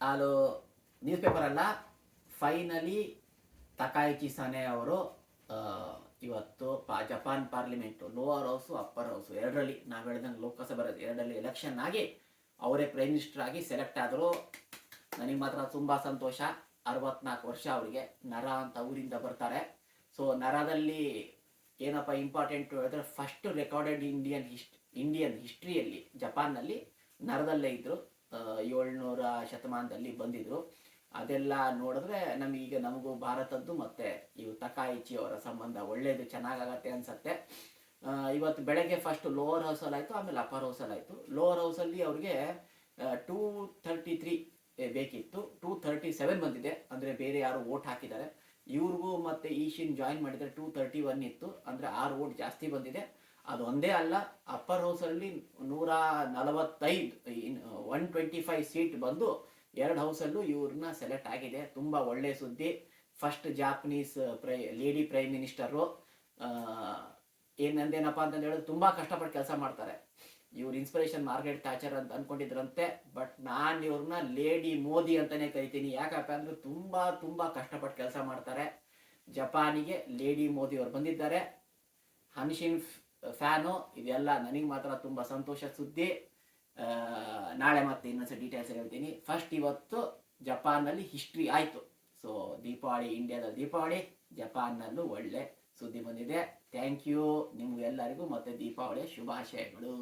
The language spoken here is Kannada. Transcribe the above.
ಅದು ನ್ಯೂಸ್ ಪೇಪರ್ ಅಲ್ಲ, ಫೈನಲಿ ತಕಾಯಿಚಿ ಸನೆ ಅವರು ಇವತ್ತು Japan parliament lower house upper house ಎರಡರಲ್ಲಿ, ನಾವು ಹೇಳ್ದಂಗೆ ಲೋಕಸಭೆ ಎರಡರಲ್ಲಿ ಎಲೆಕ್ಷನ್ ಆಗಿ ಅವರೇ ಪ್ರೈಮ್ ಮಿನಿಸ್ಟರ್ ಆಗಿ ಸೆಲೆಕ್ಟ್ ಆದರು. ನನಗೆ ಮಾತ್ರ ತುಂಬ ಸಂತೋಷ. 64 ವರ್ಷ ಅವರಿಗೆ. ನರ ಅಂತ ಊರಿಂದ ಬರ್ತಾರೆ. ಸೊ ನರದಲ್ಲಿ ಏನಪ್ಪ ಇಂಪಾರ್ಟೆಂಟ್ ಹೇಳಿದ್ರೆ, ಫಸ್ಟ್ ರೆಕಾರ್ಡೆಡ್ ಇಂಡಿಯನ್ ಹಿಸ್ಟ್ರಿಯಲ್ಲಿ ಜಪಾನ್ನಲ್ಲಿ ನರದಲ್ಲೇ ಇದ್ದರು. 700 ಶತಮಾನದಲ್ಲಿ ಬಂದಿದ್ರು. ಅದೆಲ್ಲ ನೋಡಿದ್ರೆ ನಮಗೂ ಭಾರತದ್ದು ಮತ್ತು ಇವು ತಕಾಯಿಚಿ ಅವರ ಸಂಬಂಧ ಒಳ್ಳೇದು ಚೆನ್ನಾಗಾಗತ್ತೆ ಅನ್ಸತ್ತೆ. ಇವತ್ತು ಬೆಳಗ್ಗೆ ಫಸ್ಟ್ ಲೋವರ್ ಹೌಸಲ್ಲಿ ಆಯಿತು, ಆಮೇಲೆ ಅಪ್ಪರ್ ಹೌಸಲ್ಲಿ ಆಯಿತು. ಲೋವರ್ ಹೌಸಲ್ಲಿ ಅವ್ರಿಗೆ 233 ಬೇಕಿತ್ತು, 237 ಬಂದಿದೆ. ಅಂದರೆ ಬೇರೆ ಯಾರು ವೋಟ್ ಹಾಕಿದ್ದಾರೆ. ಇವ್ರಿಗೂ ಮತ್ತು ಈಶಿನ್ ಜಾಯಿನ್ ಮಾಡಿದರೆ 231 ಇತ್ತು, ಅಂದರೆ 6 ವೋಟ್ ಜಾಸ್ತಿ ಬಂದಿದೆ. ಅದೊಂದೇ ಅಲ್ಲ, ಅಪ್ಪರ್ ಹೌಸಲ್ಲಿ 125 ಸೀಟ್ ಬಂದು 2 ಹೌಸಲ್ಲೂ ಇವ್ರನ್ನ ಸೆಲೆಕ್ಟ್ ಆಗಿದೆ. ತುಂಬ ಒಳ್ಳೆ ಸುದ್ದಿ. First Japanese lady prime minister. ಏನಂದೇನಪ್ಪ ಅಂತಂದು ಹೇಳಿದ್ರೆ, ತುಂಬ ಕಷ್ಟಪಟ್ಟು ಕೆಲಸ ಮಾಡ್ತಾರೆ. ಇವ್ರ ಇನ್ಸ್ಪಿರೇಷನ್ ಮಾರ್ಗರೆಟ್ ಥ್ಯಾಚರ್ ಅಂತ ಅಂದ್ಕೊಂಡಿದ್ರಂತೆ, ಬಟ್ ನಾನು ಇವ್ರನ್ನ ಲೇಡಿ ಮೋದಿ ಅಂತಲೇ ಕರಿತೀನಿ. ಯಾಕಪ್ಪ ಅಂದರೆ ತುಂಬ ಕಷ್ಟಪಟ್ಟು ಕೆಲಸ ಮಾಡ್ತಾರೆ. ಜಪಾನಿಗೆ ಲೇಡಿ ಮೋದಿ ಅವರು ಬಂದಿದ್ದಾರೆ. ಹನ್ಶಿನ್ ಫ್ಯಾನು. ಇದೆಲ್ಲ ನನಗೆ ಮಾತ್ರ ತುಂಬ ಸಂತೋಷ ಸುದ್ದಿ. ನಾಳೆ ಮತ್ತೆ ಇನ್ನೊಂದ್ಸಲ ಡೀಟೇಲ್ಸ್ ಹೇಳ್ತೀನಿ. ಫಸ್ಟ್ ಇವತ್ತು ಜಪಾನ್ನಲ್ಲಿ ಹಿಸ್ಟ್ರಿ ಆಯಿತು. ಸೊ ದೀಪಾವಳಿ, ಇಂಡಿಯಾದಲ್ಲಿ ದೀಪಾವಳಿ, ಜಪಾನ್ನಲ್ಲೂ ಒಳ್ಳೆ ಸುದ್ದಿ ಬಂದಿದೆ. ಥ್ಯಾಂಕ್ ಯು ನಿಮಗೆಲ್ಲರಿಗೂ ಮತ್ತೆ ದೀಪಾವಳಿಯ ಶುಭಾಶಯಗಳು.